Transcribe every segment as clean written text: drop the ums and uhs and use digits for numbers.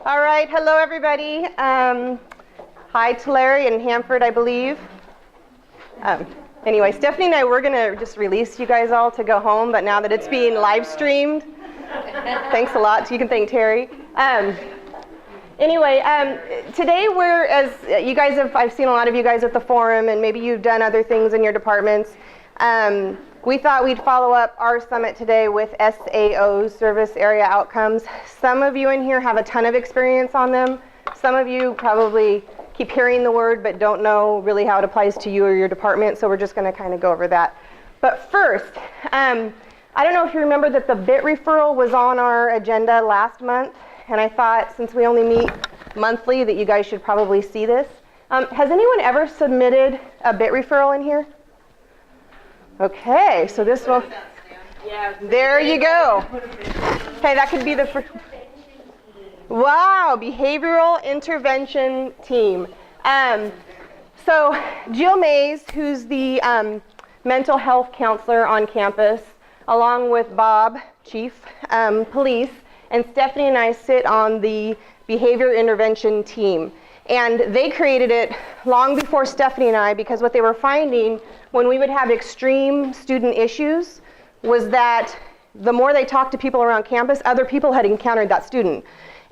All right, hello everybody. Hi to Larry and Hanford, I believe. Anyway, Stephanie and I were going to just release you guys all to go home, but now that it's being live streamed, thanks a lot. You can thank Terry. Anyway, today we're, as you guys have, I've seen a lot of you guys at the forum, and maybe you've done other things in your departments. We thought we'd follow up our summit today with SAOs, Service Area Outcomes. Some of you in here have a ton of experience on them. Some of you probably keep hearing the word but don't know really how it applies to you or your department, so we're just going to kind of go over that. But first, I don't know if you remember that the BIT referral was on our agenda last month, and I thought since we only meet monthly that you guys should probably see this. Has anyone ever submitted a BIT referral in here? Okay, so this will, there you go. Hey, that could be the first. Wow, behavioral intervention team. So Jill Mays, who's the mental health counselor on campus, along with Bob, chief police, and Stephanie and I sit on the behavior intervention team. And they created it long before Stephanie and I, because what they were finding when we would have extreme student issues was that the more they talked to people around campus, other people had encountered that student.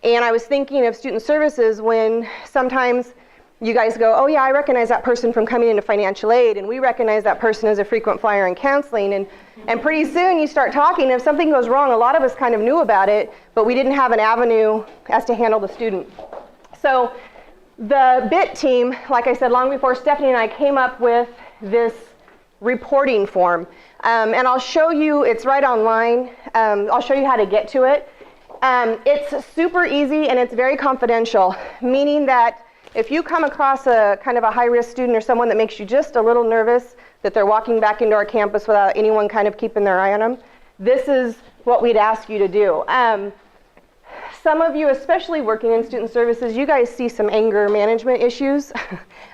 And I was thinking of student services when sometimes you guys go, oh yeah, I recognize that person from coming into financial aid, and we recognize that person as a frequent flyer in counseling, and pretty soon you start talking. If something goes wrong, a lot of us kind of knew about it, but we didn't have an avenue as to handle the student. So the BIT team, like I said, long before Stephanie and I came up with this reporting form. And I'll show you, it's right online. I'll show you how to get to it. It's super easy and it's very confidential, meaning that if you come across a kind of a high-risk student or someone that makes you just a little nervous that they're walking back into our campus without anyone kind of keeping their eye on them, this is what we'd ask you to do. Some of you, especially working in student services, you guys see some anger management issues.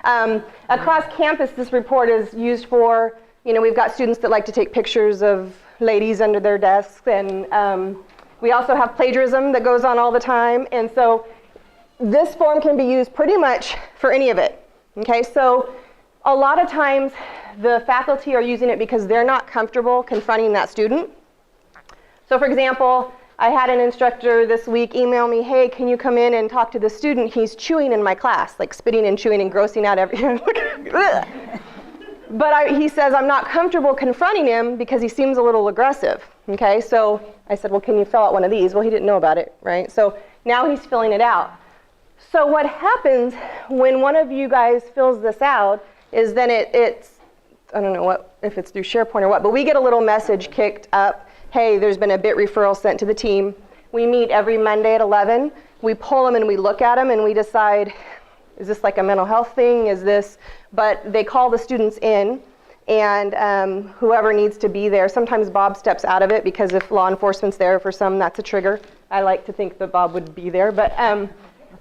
Across campus, this report is used for, we've got students that like to take pictures of ladies under their desks, and we also have plagiarism that goes on all the time. And so this form can be used pretty much for any of it. Okay, so a lot of times the faculty are using it because they're not comfortable confronting that student. So for example, I had an instructor this week email me, hey, can you come in and talk to the student? He's chewing in my class, like spitting and chewing and grossing out everything. But he says, I'm not comfortable confronting him because he seems a little aggressive. Okay, so I said, well, can you fill out one of these? Well, he didn't know about it, right? So now he's filling it out. So what happens when one of you guys fills this out is then it's, I don't know if it's through SharePoint or what, but we get a little message kicked up. Hey, there's been a BIT referral sent to the team. We meet every Monday at 11. We pull them and we look at them and we decide, is this like a mental health thing? Is this? But they call the students in, and whoever needs to be there. Sometimes Bob steps out of it because if law enforcement's there for some, that's a trigger. I like to think that Bob would be there. But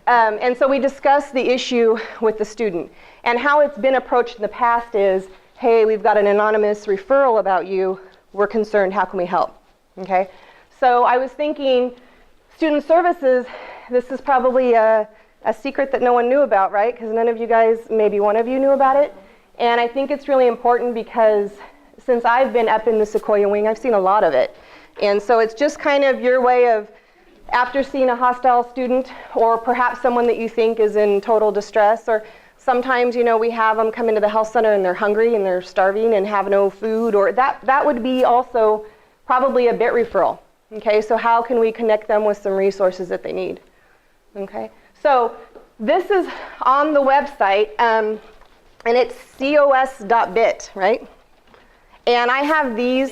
and so we discuss the issue with the student. And how it's been approached in the past is, hey, we've got an anonymous referral about you. We're concerned, how can we help? Okay, so I was thinking, student services, this is probably a secret that no one knew about, right? Because none of you guys, maybe one of you knew about it. And I think it's really important because since I've been up in the Sequoia wing, I've seen a lot of it. And so it's just kind of your way of, after seeing a hostile student, or perhaps someone that you think is in total distress, or sometimes, we have them come into the health center and they're hungry and they're starving and have no food, or that would be also probably a BIT referral. Okay, so how can we connect them with some resources that they need? Okay, so this is on the website, and it's cos.bit, right? And I have these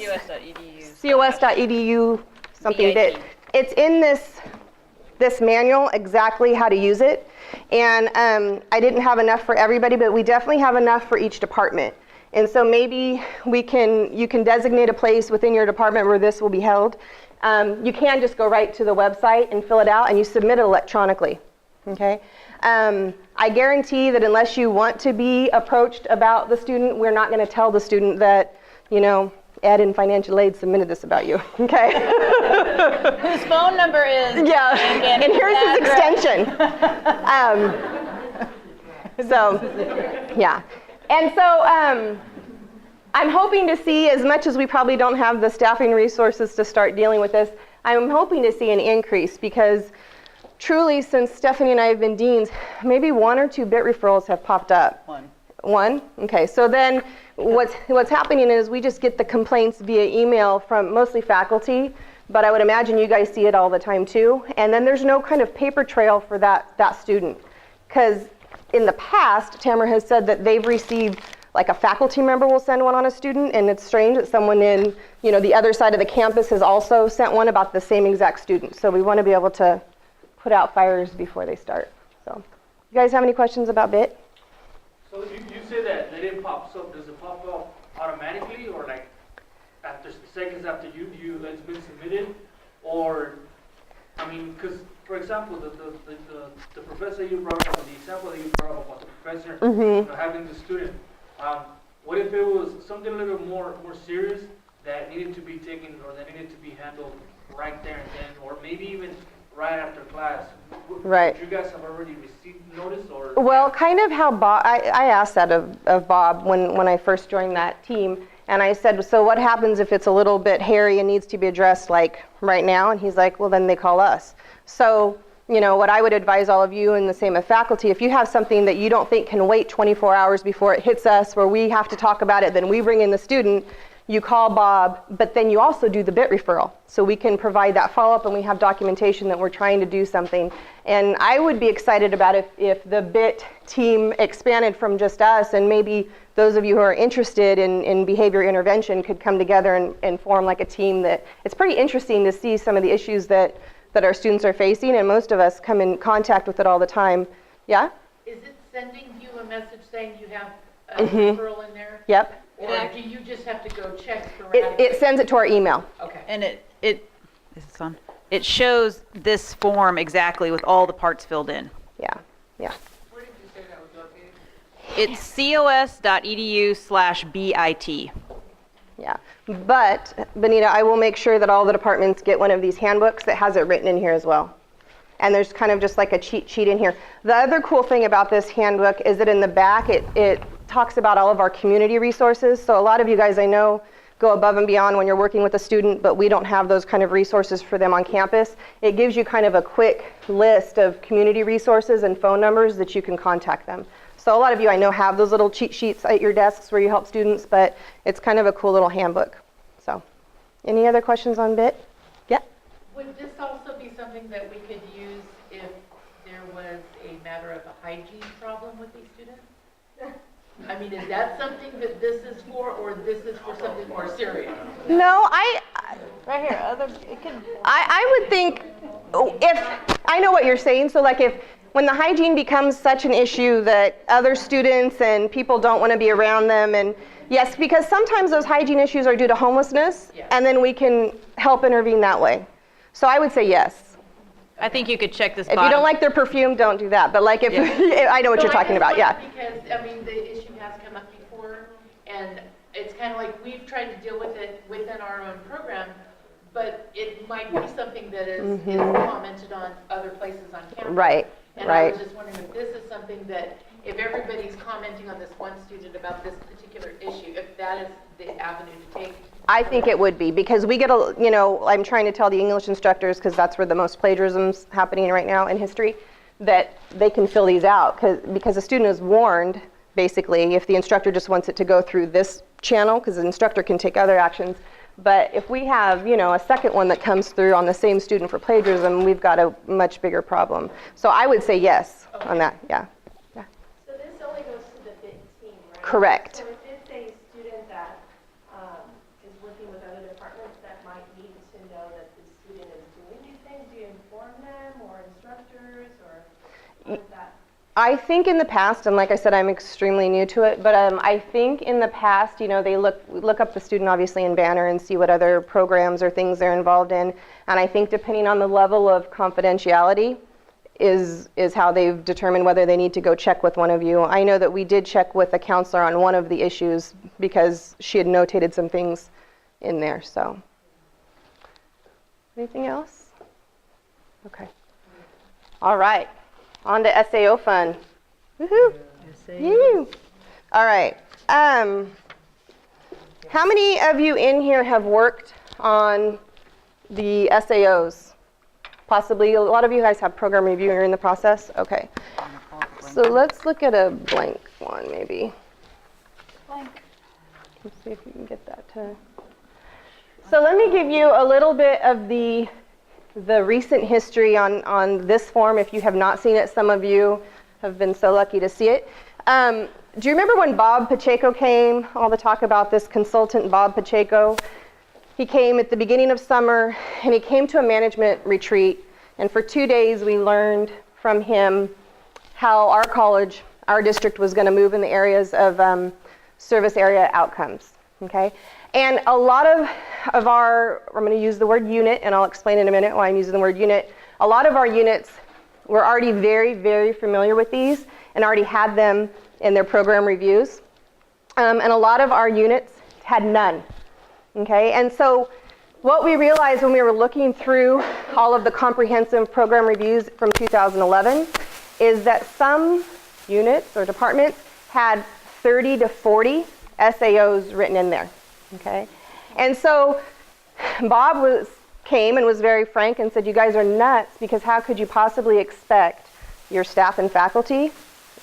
cos.edu something bit. It's in this manual exactly how to use it. And I didn't have enough for everybody, but we definitely have enough for each department. And so maybe you can designate a place within your department where this will be held. You can just go right to the website and fill it out, and you submit it electronically. Okay? I guarantee that unless you want to be approached about the student, we're not going to tell the student that, Ed in financial aid submitted this about you, okay? Whose phone number is. Yeah, and here's his extension. listen. So, yeah. And so I'm hoping to see, as much as we probably don't have the staffing resources to start dealing with this, I'm hoping to see an increase, because truly, since Stephanie and I have been deans, maybe 1 or 2 bit referrals have popped up. One? Okay, so then what's happening is we just get the complaints via email from mostly faculty, but I would imagine you guys see it all the time too. And then there's no kind of paper trail for that student. Because in the past, Tamara has said that they've received, like a faculty member will send one on a student, and it's strange that someone in, the other side of the campus has also sent one about the same exact student. So we want to be able to put out fires before they start. So, you guys have any questions about BIT? So you say that it pops up. Does it pop up automatically, or like after seconds after it's been submitted, or because for example, the professor you brought up, the example that you brought up about the professor having the student. What if it was something a little more serious that needed to be taken, or that needed to be handled right there and then, or maybe even right after class? Right. Would you guys have already received notice, or? Well, kind of how Bob, I asked that of Bob when I first joined that team, and I said, so what happens if it's a little bit hairy and needs to be addressed like right now? And he's like, well, then they call us. So, what I would advise all of you, and the same with faculty, if you have something that you don't think can wait 24 hours before it hits us, where we have to talk about it, then we bring in the student, you call Bob, but then you also do the BIT referral. So we can provide that follow-up, and we have documentation that we're trying to do something. And I would be excited about if the BIT team expanded from just us, and maybe those of you who are interested in behavior intervention could come together and form like a team. That it's pretty interesting to see some of the issues that our students are facing, and most of us come in contact with it all the time. Yeah? Is it sending you a message saying you have a referral in there? Yep. Or do you just have to go check It sends it to our email. Okay. And it shows this form exactly with all the parts filled in. Yeah. Where did you say that was located? It's cos.edu/BIT. Yeah. But, Benita, I will make sure that all the departments get one of these handbooks that has it written in here as well. And there's kind of just like a cheat sheet in here. The other cool thing about this handbook is that in the back it talks about all of our community resources. So a lot of you guys, I know, go above and beyond when you're working with a student, but we don't have those kind of resources for them on campus. It gives you kind of a quick list of community resources and phone numbers that you can contact them. So a lot of you, I know, have those little cheat sheets at your desks where you help students, but it's kind of a cool little handbook. So, any other questions on BIT? Yeah? Would this also be something that we could use if there was a matter of a hygiene problem with these students? I mean, is that something that this is for, or this is for something more serious? No, Right here, I would think, if, I know what you're saying, so like when the hygiene becomes such an issue that other students and people don't want to be around them, and yes, because sometimes those hygiene issues are due to homelessness, and then we can help intervene that way. So I would say yes. I think you could check this If you don't like their perfume, don't do that. But like if, I know what you're talking about, yeah. Because, I mean, the issue has come up before, and it's kind of like we've tried to deal with it within our own program, but it might be something that is commented on other places on campus. Right, and right. I was just wondering if this is something that, if everybody's commenting on this one student about this particular issue, if that is the avenue to take. I think it would be, because we get I'm trying to tell the English instructors, because that's where the most plagiarism's happening right now in history, that they can fill these out, because the student is warned, basically, if the instructor just wants it to go through this channel, because the instructor can take other actions. But if we have, a second one that comes through on the same student for plagiarism, we've got a much bigger problem. So I would say yes on that, yeah. So this only goes to the BIT team, right? Correct. So if it's a student that is working with other departments that might need to know that the student is doing these things, do you inform them or instructors, or what is that? I think in the past, and like I said, I'm extremely new to it, but I think in the past, they look up the student obviously in Banner and see what other programs or things they're involved in. And I think depending on the level of confidentiality is how they've determined whether they need to go check with one of you. I know that we did check with a counselor on one of the issues because she had notated some things in there, so. Anything else? Okay. All right. On to SAO fun. Woohoo! Woo. All right. How many of you in here have worked on the SAOs? Possibly a lot of you guys have program review and you're in the process? Okay. So let's look at a blank one maybe. Let's see if we can get that to... So let me give you a little bit of the recent history on this form. If you have not seen it, some of you have been so lucky to see it. Do you remember when Bob Pacheco came? All the talk about this consultant, Bob Pacheco. He came at the beginning of summer, and he came to a management retreat. And for 2 days, we learned from him how our college, our district, was going to move in the areas of service area outcomes. Okay? And a lot of our, I'm going to use the word unit, and I'll explain in a minute why I'm using the word unit. A lot of our units were already very, very familiar with these and already had them in their program reviews. And a lot of our units had none. Okay? And so what we realized when we were looking through all of the comprehensive program reviews from 2011 is that some units or departments had 30 to 40 SAOs written in there. Okay? And so Bob came and was very frank and said, you guys are nuts, because how could you possibly expect your staff and faculty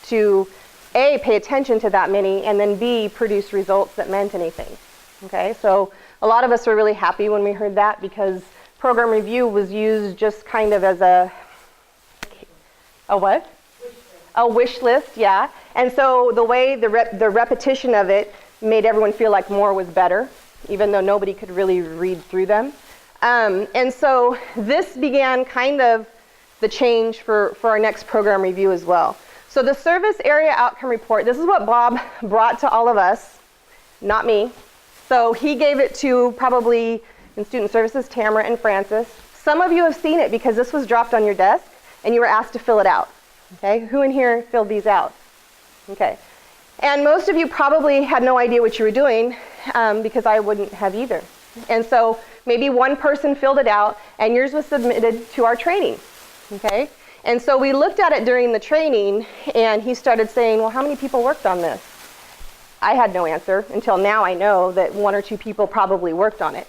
to A, pay attention to that many, and then B, produce results that meant anything. Okay? So a lot of us were really happy when we heard that, because program review was used just kind of as a what? A wish list, yeah. And so the way the repetition of it made everyone feel like more was better, even though nobody could really read through them. And so this began kind of the change for our next program review as well. So the service area outcome report, this is what Bob brought to all of us, not me. So he gave it to probably in student services, Tamara and Francis. Some of you have seen it because this was dropped on your desk and you were asked to fill it out. Okay, who in here filled these out? Okay. And most of you probably had no idea what you were doing because I wouldn't have either. And so maybe one person filled it out and yours was submitted to our training. Okay? And so we looked at it during the training and he started saying, well, how many people worked on this? I had no answer until now. I know that 1 or 2 people probably worked on it.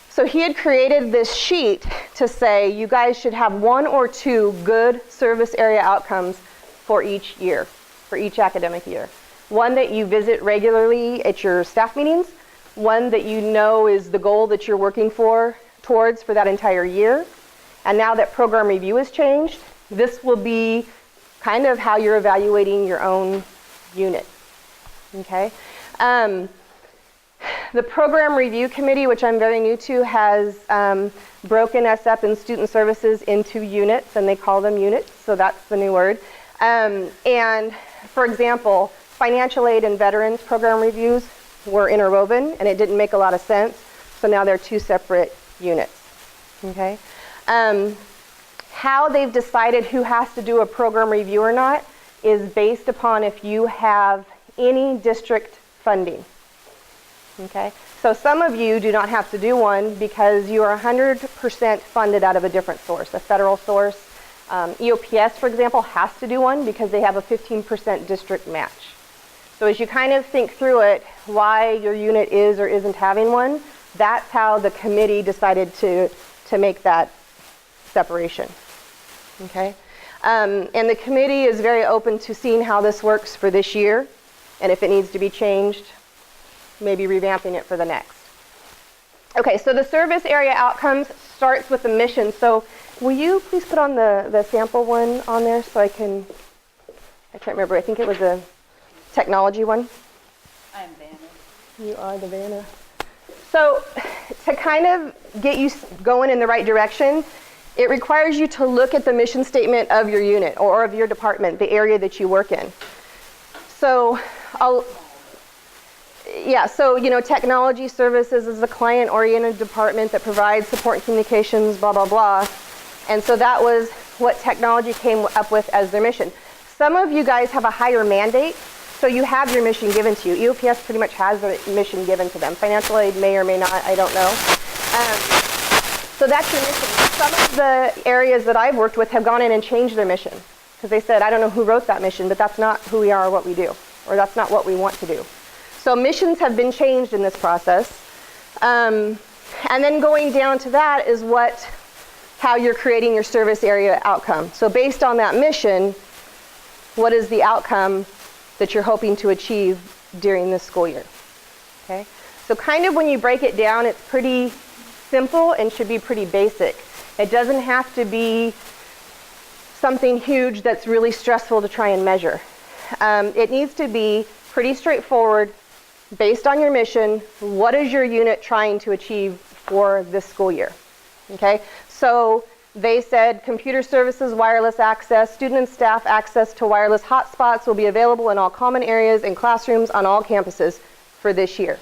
So he had created this sheet to say you guys should have 1 or 2 good service area outcomes for each year, for each academic year. One that you visit regularly at your staff meetings, one that you know is the goal that you're working towards for that entire year. And now that program review has changed, this will be kind of how you're evaluating your own unit. Okay? The program review committee, which I'm very new to, has broken us up in student services into units, and they call them units, so that's the new word. And for example, financial aid and veterans program reviews were interwoven, and it didn't make a lot of sense, so now they're 2 separate units. Okay? How they've decided who has to do a program review or not is based upon if you have any district funding. Okay? So some of you do not have to do one because you are 100% funded out of a different source, a federal source. EOPS, for example, has to do one because they have a 15% district match. So as you kind of think through it, why your unit is or isn't having one, that's how the committee decided to make that separation. Okay? And the committee is very open to seeing how this works for this year, and if it needs to be changed, maybe revamping it for the next. Okay, so the service area outcomes starts with the mission. So will you please put on the sample one on there so I can't remember, I think it was a technology one. I am Vanna. You are the Vanna. So to kind of get you going in the right direction, it requires you to look at the mission statement of your unit or of your department, the area that you work in. So technology services is a client-oriented department that provides support and communications, blah, blah, blah. And so that was what technology came up with as their mission. Some of you guys have a higher mandate, so you have your mission given to you. EOPS pretty much has a mission given to them. Financial aid may or may not, I don't know. So that's your mission. Some of the areas that I've worked with have gone in and changed their mission because they said, I don't know who wrote that mission, but that's not who we are or what we do, or that's not what we want to do. So missions have been changed in this process. And then going down to that is how you're creating your service area outcome. So based on that mission, what is the outcome that you're hoping to achieve during this school year? Okay? So kind of when you break it down, it's pretty simple and should be pretty basic. It doesn't have to be something huge that's really stressful to try and measure. It needs to be pretty straightforward, based on your mission. What is your unit trying to achieve for this school year? Okay, so they said computer services, wireless access, student and staff access to wireless hotspots will be available in all common areas and classrooms on all campuses for this year.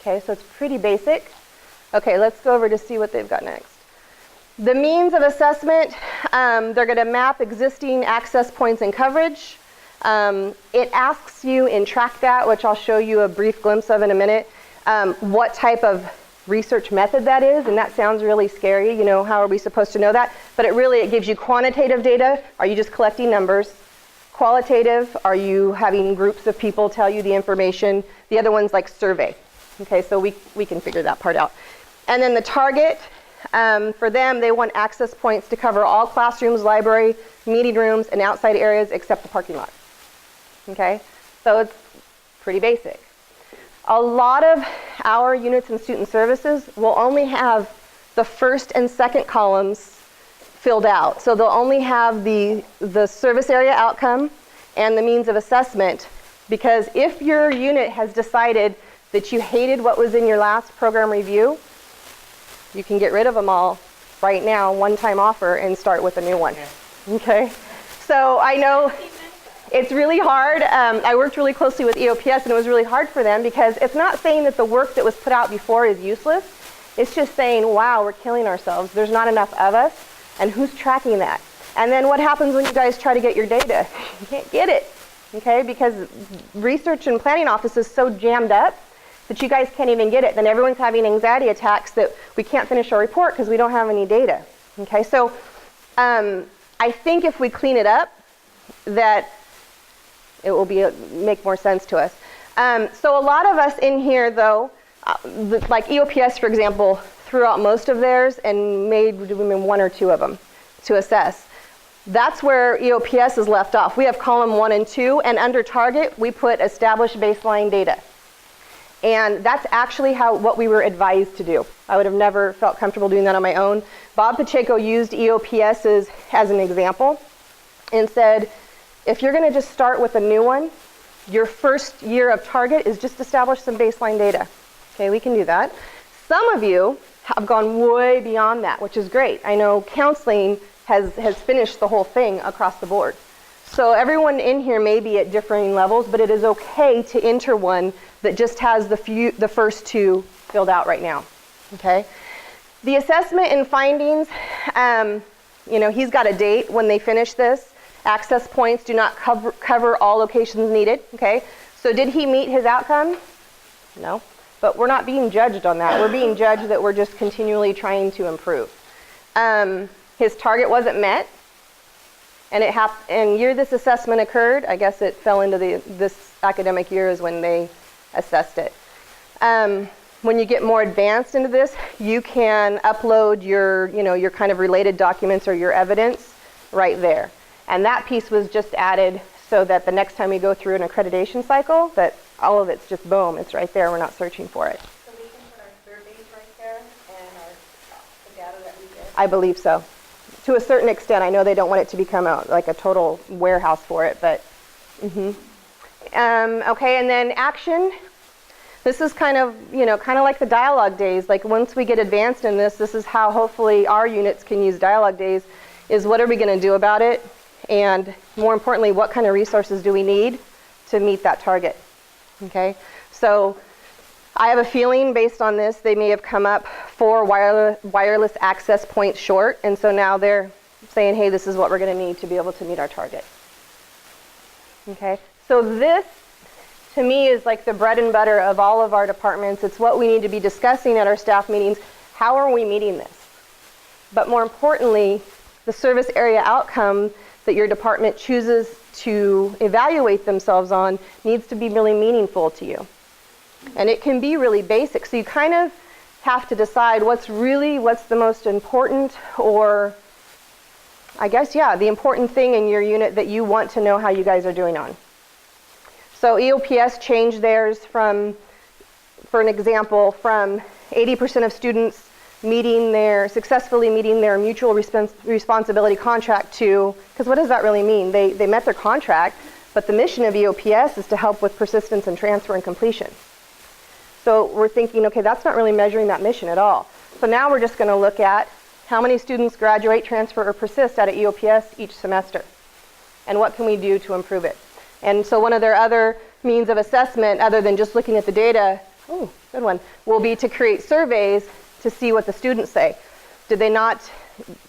Okay, so it's pretty basic. Okay, let's go over to see what they've got next. The means of assessment, they're going to map existing access points and coverage. It asks you in TrackThat, which I'll show you a brief glimpse of in a minute, what type of research method that is, and that sounds really scary. You know, how are we supposed to know that? But it gives you quantitative data. Are you just collecting numbers? Qualitative, are you having groups of people tell you the information? The other one's like survey. Okay, so we can figure that part out. And then the target, for them, they want access points to cover all classrooms, library, meeting rooms, and outside areas except the parking lot. Okay, so it's pretty basic. A lot of our units in student services will only have the first and second columns filled out. So they'll only have the service area outcome and the means of assessment, because if your unit has decided that you hated what was in your last program review, you can get rid of them all right now, one-time offer, and start with a new one. Okay? So I know it's really hard. I worked really closely with EOPS, and it was really hard for them because it's not saying that the work that was put out before is useless. It's just saying, wow, we're killing ourselves. There's not enough of us, and who's tracking that? And then what happens when you guys try to get your data? You can't get it, okay? Because research and planning office is so jammed up that you guys can't even get it. Then everyone's having anxiety attacks that we can't finish our report because we don't have any data. Okay, so I think if we clean it up, that it will make more sense to us. So a lot of us in here, though, like EOPS, for example, threw out most of theirs and made one or two of them to assess. That's where EOPS is left off. We have column 1 and 2, and under target, we put established baseline data. And that's actually what we were advised to do. I would have never felt comfortable doing that on my own. Bob Pacheco used EOPS as an example and said, if you're going to just start with a new one, your first year of target is just establish some baseline data. Okay, we can do that. Some of you have gone way beyond that, which is great. I know counseling has finished the whole thing across the board. So everyone in here may be at differing levels, but it is okay to enter one that just has the first two filled out right now. Okay. The assessment and findings, he's got a date when they finish this. Access points do not cover all locations needed. Okay. So did he meet his outcome? No. But we're not being judged on that. We're being judged that we're just continually trying to improve. His target wasn't met. And year this assessment occurred, I guess it fell into this academic year is when they assessed it. When you get more advanced into this, you can upload your kind of related documents or your evidence right there. And that piece was just added so that the next time we go through an accreditation cycle, that all of it's just boom, it's right there, we're not searching for it. So we can put our surveys right there and the data that we get? I believe so. To a certain extent. I know they don't want it to become like a total warehouse for it, but okay, and then action. This is kind of like the dialogue days. Like once we get advanced in this is how hopefully our units can use dialogue days, is what are we going to do about it? And more importantly, what kind of resources do we need to meet that target? Okay, so I have a feeling based on this, they may have come up 4 wireless access points short, and so now they're saying, hey, this is what we're going to need to be able to meet our target. Okay, so this, to me, is like the bread and butter of all of our departments. It's what we need to be discussing at our staff meetings. How are we meeting this? but more importantly, the service area outcome that your department chooses to evaluate themselves on needs to be really meaningful to you. And it can be really basic. So you kind of have to decide what's the most important, or I guess, yeah, the important thing in your unit that you want to know how you guys are doing on. So EOPS changed theirs from, for an example, from 80% of students successfully meeting their mutual responsibility contract to, because what does that really mean? They met their contract, but the mission of EOPS is to help with persistence and transfer and completion. So we're thinking, okay, that's not really measuring that mission at all. So now we're just going to look at how many students graduate, transfer, or persist out of EOPS each semester, and what can we do to improve it. And so one of their other means of assessment, other than just looking at the data, good one, will be to create surveys to see what the students say. Did they not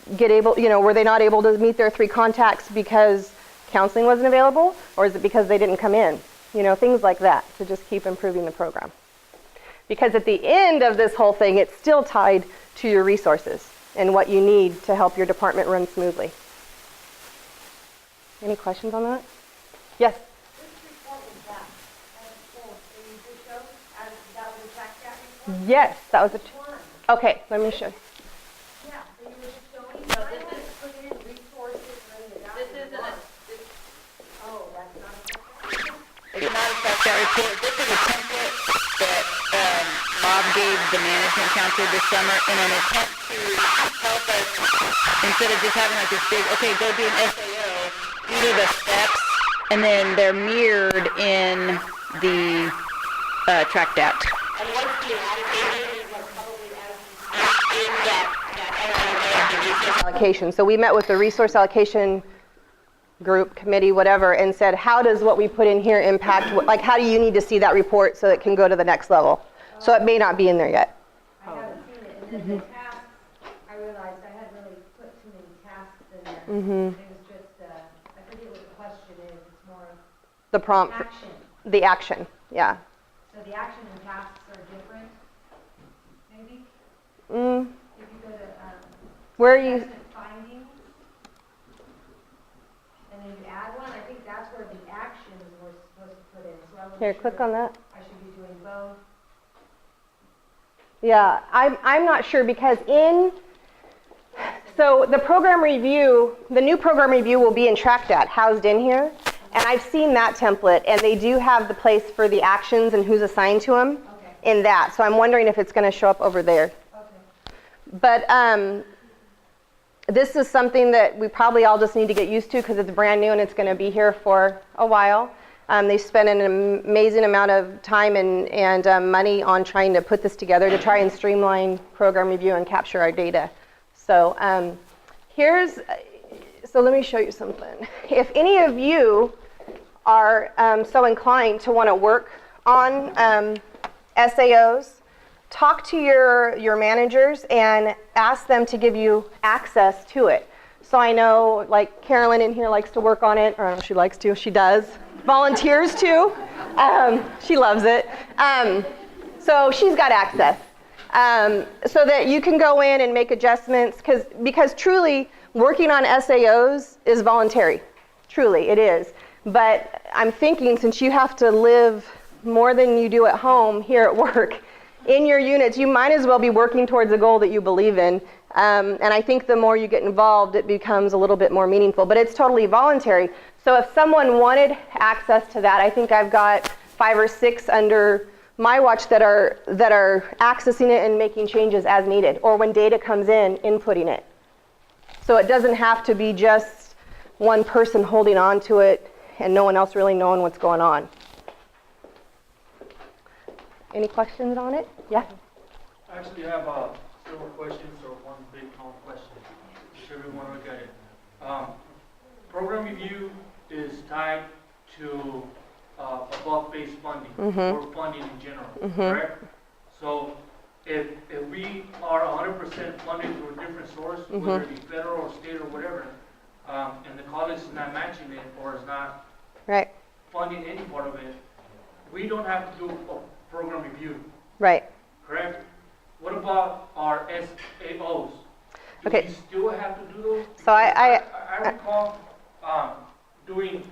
were they not able to meet their 3 contacts because counseling wasn't available, or is it because they didn't come in? Things like that, to just keep improving the program. Because at the end of this whole thing, it's still tied to your resources and what you need to help your department run smoothly. Any questions on that? Yes? This report was that, full, so you just showed, that was a track that report? Yes, that was One. okay, let me show you. Yeah, so you were just showing, I had to put in resources and the Oh, that's not a It's not a fact-out report. This is a template that Bob gave the management counselor this summer in an attempt to help us, instead of just having like this big, okay, go do an SAO, these are the steps, and then they're mirrored in the tracked out. And what's the allocation was probably in that Resource allocation. So we met with the resource allocation group, committee, whatever, and said, how does what we put in here impact, how do you need to see that report so it can go to the next level? So it may not be in there yet. I haven't seen it, and then the tasks, I realized I had really put too many tasks in there. It was just, I forget what the question is, it's more The prompt, action. the action, yeah. So the action and tasks are different, maybe? Mm, If you go to, where are you, assessment findings, and then you add one, I think that's where the actions were supposed to put in, so I wasn't here, sure click on that. I should be doing both. Yeah, I'm not sure because so the program review, the new program review will be in TrackDat, housed in here. And I've seen that template, and they do have the place for the actions and who's assigned to them in that. So I'm wondering if it's going to show up over there. Okay. But this is something that we probably all just need to get used to because it's brand new and it's going to be here for a while. They spent an amazing amount of time and money on trying to put this together to try and streamline program review and capture our data. So so let me show you something. If any of you are so inclined to want to work on SAOs, talk to your managers and ask them to give you access to it. So I know, like Carolyn in here likes to work on it, or I don't know if she likes to, she does. Volunteers too. She loves it. So she's got access. So that you can go in and make adjustments, because truly working on SAOs is voluntary. Truly, it is. But I'm thinking, since you have to live more than you do at home here at work, in your units, you might as well be working towards a goal that you believe in. And I think the more you get involved, it becomes a little bit more meaningful. But it's totally voluntary. So if someone wanted access to that, I think I've got 5 or 6 under my watch that are accessing it and making changes as needed, or when data comes in, inputting it. So it doesn't have to be just one person holding on to it and no one else really knowing what's going on. Any questions on it? Yeah? I actually have several questions or one big long question. If everyone look at it. Program review is tied to above-base funding or funding in general, correct? So if we are 100% funded through a different source, whether it be federal or state or whatever, and the college is not matching it or is not funding any part of it, we don't have to do a program review, Right. correct? What about our SAOs? Do Okay. you still have to do those? So I recall doing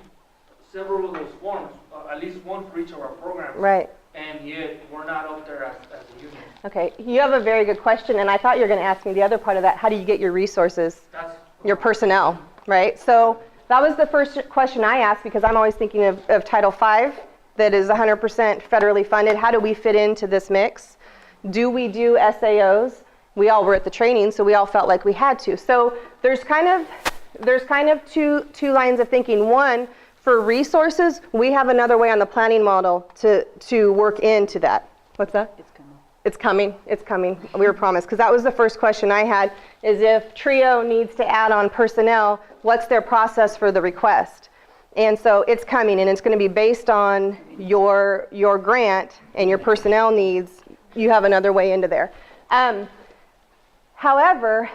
several of those forms, at least one for each of our programs. right. And yet, we're not up there as a unit. Okay, you have a very good question, and I thought you were going to ask me the other part of that. How do you get your resources, That's your personnel, right? So that was the first question I asked because I'm always thinking of Title V that is 100% federally funded. How do we fit into this mix? Do we do SAOs? We all were at the training, so we all felt like we had to. So there's kind of two lines of thinking. One, for resources, we have another way on the planning model to work into that. What's that? It's coming. It's coming. We were promised. Because that was the first question I had, is if TRIO needs to add on personnel, what's their process for the request? And so it's coming, and it's going to be based on your grant and your personnel needs. You have another way into there. However,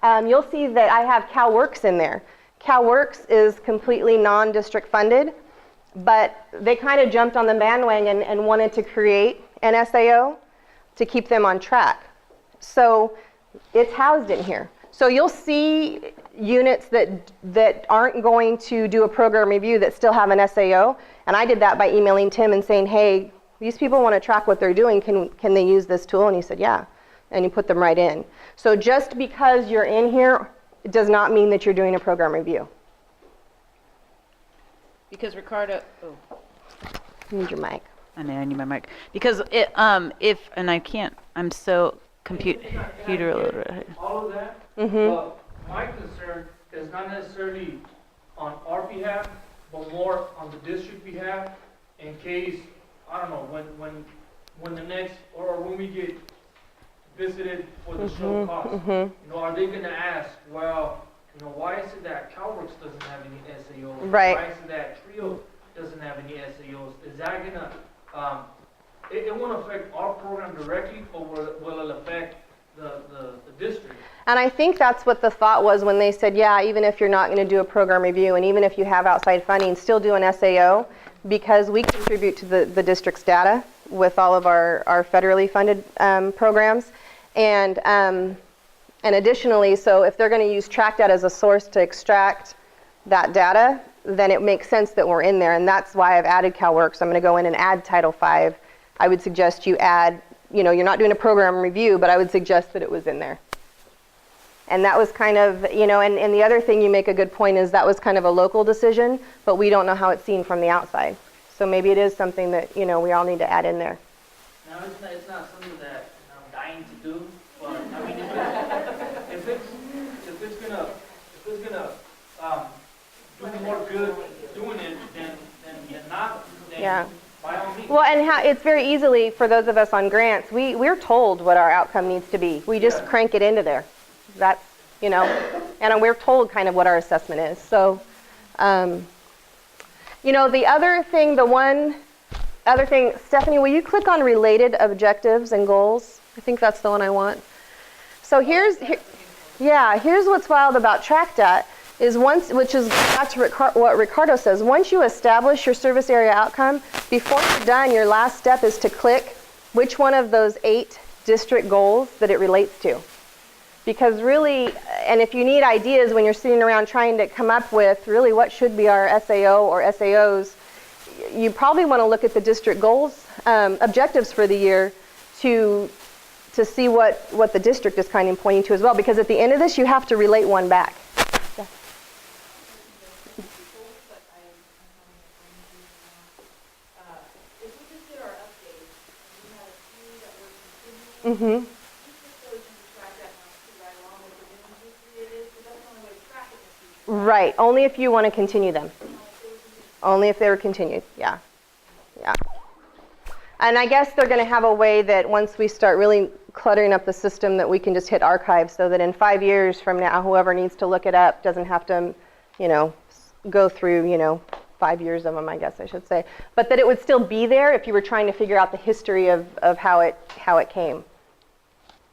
you'll see that I have CalWORKS in there. CalWORKS is completely non-district funded, but they kind of jumped on the bandwagon and wanted to create an SAO to keep them on track. So it's housed in here. So you'll see units that aren't going to do a program review that still have an SAO, and I did that by emailing Tim and saying, hey, these people want to track what they're doing, can they use this tool? And he said, yeah, and you put them right in. So just because you're in here, it does not mean that you're doing a program review. Because Ricardo, You need your mic. I know, I need my mic. Because it, and I can't, I'm so computer illiterate. all of that. Mm-hmm. But my concern is not necessarily on our behalf, but more on the district behalf, in case, I don't know, when the next, or when we get visited for the show cost, you know, are they gonna ask, well, you know, why is it that CalWORKS doesn't have any SAOs? Right. Why is it that TRIO doesn't have any SAOs? Is that gonna, it won't affect our program directly, but will it affect the district? And I think that's what the thought was when they said, yeah, even if you're not going to do a program review, and even if you have outside funding, still do an SAO, because we contribute to the district's data with all of our federally funded programs. And additionally, so if they're going to use TrackData as a source to extract that data, then it makes sense that we're in there. And that's why I've added CalWORKS. I'm going to go in and add Title V. I would suggest you add, you know, you're not doing a program review, but I would suggest that it was in there. And that was kind of, you know, and the other thing you make a good point is that was kind of a local decision, but we don't know how it's seen from the outside. So maybe it is something that, you know, we all need to add in there. No, it's not something that I'm dying to do, but I mean, if it's gonna do more good doing it than not, then Yeah. by all means. Well, and it's very easily, for those of us on grants, we're told what our outcome needs to be. We just crank it into there. That's, you know, and we're told kind of what our assessment is. So, you know, the one other thing, Stephanie, will you click on related objectives and goals? I think that's the one I want. So here's what's wild about TrackData is which is back to what Ricardo says, once you establish your service area outcome, before you're done, your last step is to click which one of those 8 district goals that it relates to. Because really, and if you need ideas when you're sitting around trying to come up with really what should be our SAO or SAOs, you probably want to look at the district goals, objectives for the year to see what the district is kind of pointing to as well. Because at the end of this, you have to relate one back. Yeah. If we just did our updates, we had a few that were continuing, Mm-hmm. you just those into track that now too, right along with the new history it is, but that's the only way to track it in the future. Right. Only if you want to continue them. Only if they were continued. Yeah. Yeah. And I guess they're going to have a way that once we start really cluttering up the system that we can just hit archive so that in 5 years from now, whoever needs to look it up doesn't have to, you know, go through, you know, 5 years of them, I guess I should say. But that it would still be there if you were trying to figure out the history of how it came.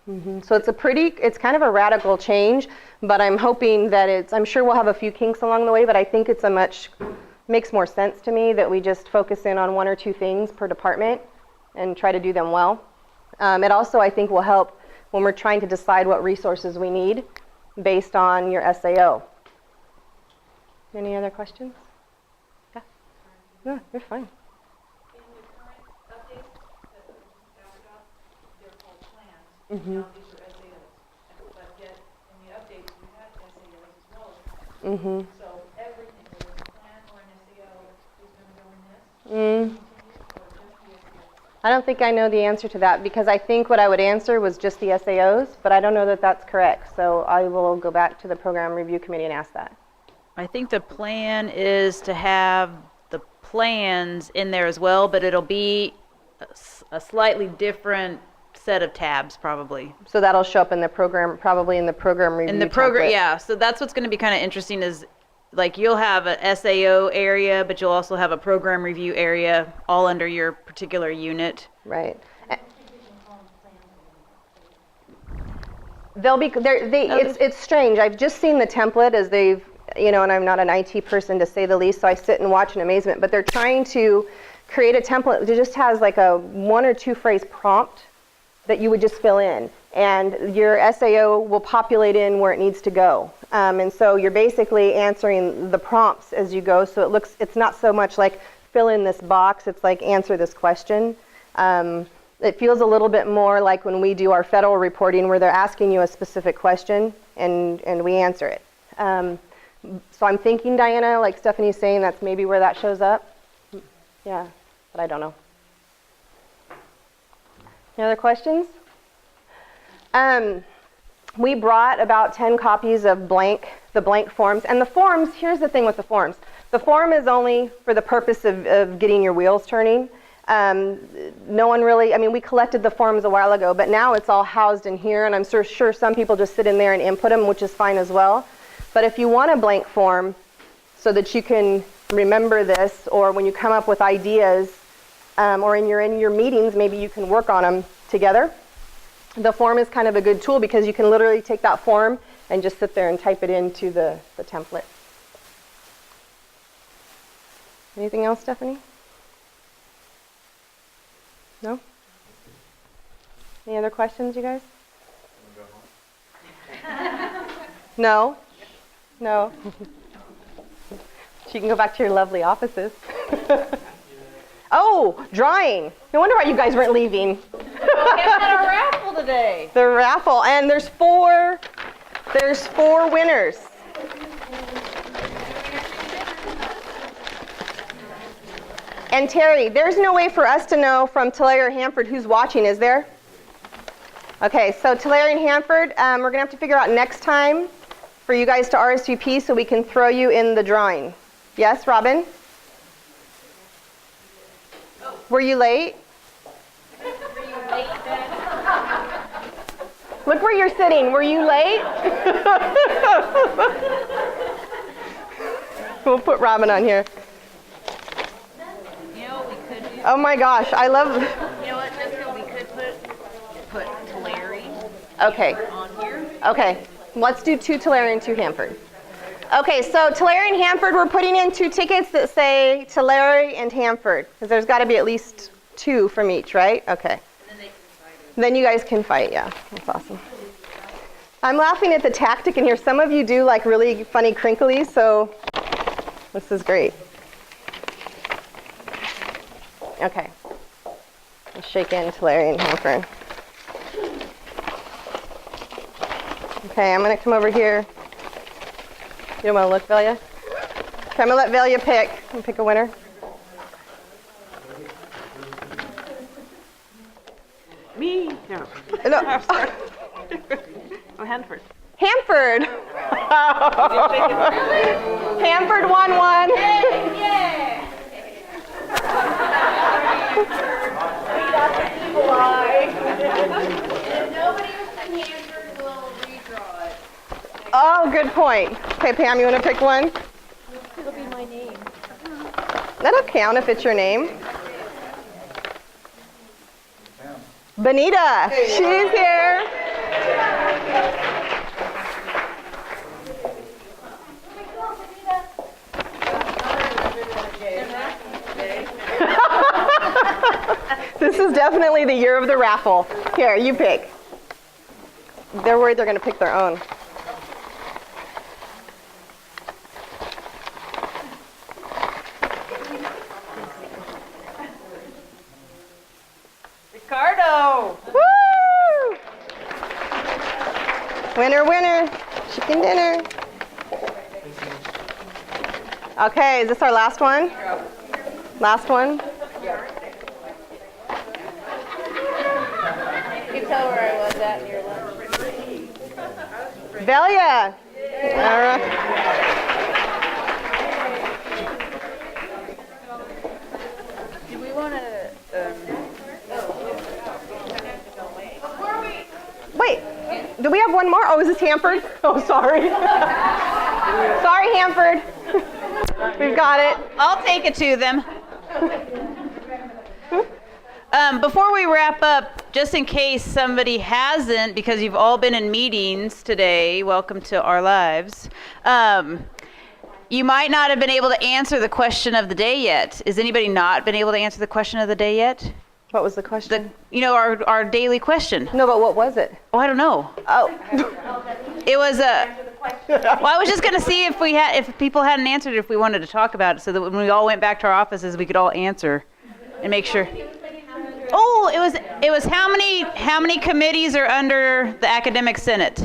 Mm-hmm. So it's kind of a radical change, but I'm hoping that I'm sure we'll have a few kinks along the way, but I think it's makes more sense to me that we just focus in on 1 or 2 things per department and try to do them well. It also, I think, will help when we're trying to decide what resources we need based on your SAO. Any other questions? Yeah? No, you're fine. In the current updates that we asked about, they're called plans. Mhm. Now these are SAOs. But yet, in the updates, we had SAOs as well. Mm-hmm. So everything, whether it's a plan or an SAO, is going to go in this, Mm. or just the SAO. I don't think I know the answer to that because I think what I would answer was just the SAOs, but I don't know that that's correct. So I will go back to the program review committee and ask that. I think the plan is to have the plans in there as well, but it'll be a slightly different set of tabs probably. So that'll show up in the program, probably in the program review In the program, template. yeah, so that's what's going to be kind of interesting is like you'll have a SAO area, but you'll also have a program review area all under your particular unit. Right. They'll be, it's strange. I've just seen the template as they've, and I'm not an IT person to say the least, so I sit and watch in amazement, but they're trying to create a template that just has like a 1 or 2 phrase prompt that you would just fill in. And your SAO will populate in where it needs to go. And so you're basically answering the prompts as you go, so it's not so much like fill in this box, it's like answer this question. It feels a little bit more like when we do our federal reporting where they're asking you a specific question and we answer it. So I'm thinking, Diana, like Stephanie's saying, that's maybe where that shows up. Yeah, but I don't know. Any other questions? We brought about 10 copies of the blank forms. And the forms, here's the thing with the forms. The form is only for the purpose of getting your wheels turning. No one really, we collected the forms a while ago, but now it's all housed in here, and I'm sure some people just sit in there and input them, which is fine as well. But if you want a blank form so that you can remember this, or when you come up with ideas, or in your meetings, maybe you can work on them together. The form is kind of a good tool because you can literally take that form and just sit there and type it into the template. Anything else, Stephanie? No? Any other questions, you guys? No? No? So you can go back to your lovely offices. Oh, drawing. No wonder why you guys weren't leaving. We had a raffle today. The raffle, and there's four winners. And Terry, there's no way for us to know from Tulare or Hanford who's watching, is there? Okay, so Tulare and Hanford, we're gonna have to figure out next time for you guys to RSVP so we can throw you in the drawing. Yes, Robin? Were you late? Look where you're sitting. Were you late? We'll put Robin on here. You know what we could do? Oh my gosh, I love. You know what, Jessica, we could put Tulare Okay, on here. okay. Let's do 2 Tulare and 2 Hanford. Okay, so Tulare and Hanford, we're putting in 2 tickets that say Tulare and Hanford, because there's got to be at least 2 from each, right? Okay. Then you guys can fight, yeah. That's awesome. I'm laughing at the tactic in here. Some of you do like really funny crinklies, so this is great. Okay. Let's shake in Tulare and Hanford. Okay, I'm going to come over here. You don't want to look, Velia? Okay, I'm going to let Velia pick. Pick a winner. Me? No. No. Oh, Hanford. Hanford. Hanford won one. Yeah. If nobody was from Hanford, we'll redraw it. Oh, good point. Okay, Pam, you want to pick one? It'll be my name. That'll count if it's your name. Benita, she's here. This is definitely the year of the raffle. Here, you pick. They're worried they're going to pick their own. Okay, is this our last one? Last one? You tell where I was at in your lunch. Velia. All right. Do we want to, Wait, do we have one more? Oh, is this Hanford? Oh, sorry. Sorry, Hanford. We've got it. I'll take it to them. Before we wrap up, just in case somebody hasn't, because you've all been in meetings today, welcome to our lives. You might not have been able to answer the question of the day yet. Has anybody not been able to answer the question of the day yet? What was the question? Our daily question. No, but what was it? Oh, I don't know. Oh. It was well, I was just going to see if people hadn't answered, if we wanted to talk about it, so that when we all went back to our offices, we could all answer and make sure. Oh, it was how many committees are under the Academic Senate?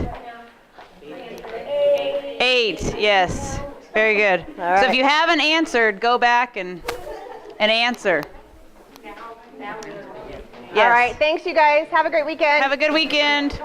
8, yes. Very good. All right. So if you haven't answered, go back and answer. All right. Thanks, you guys. Have a great weekend. Have a good weekend.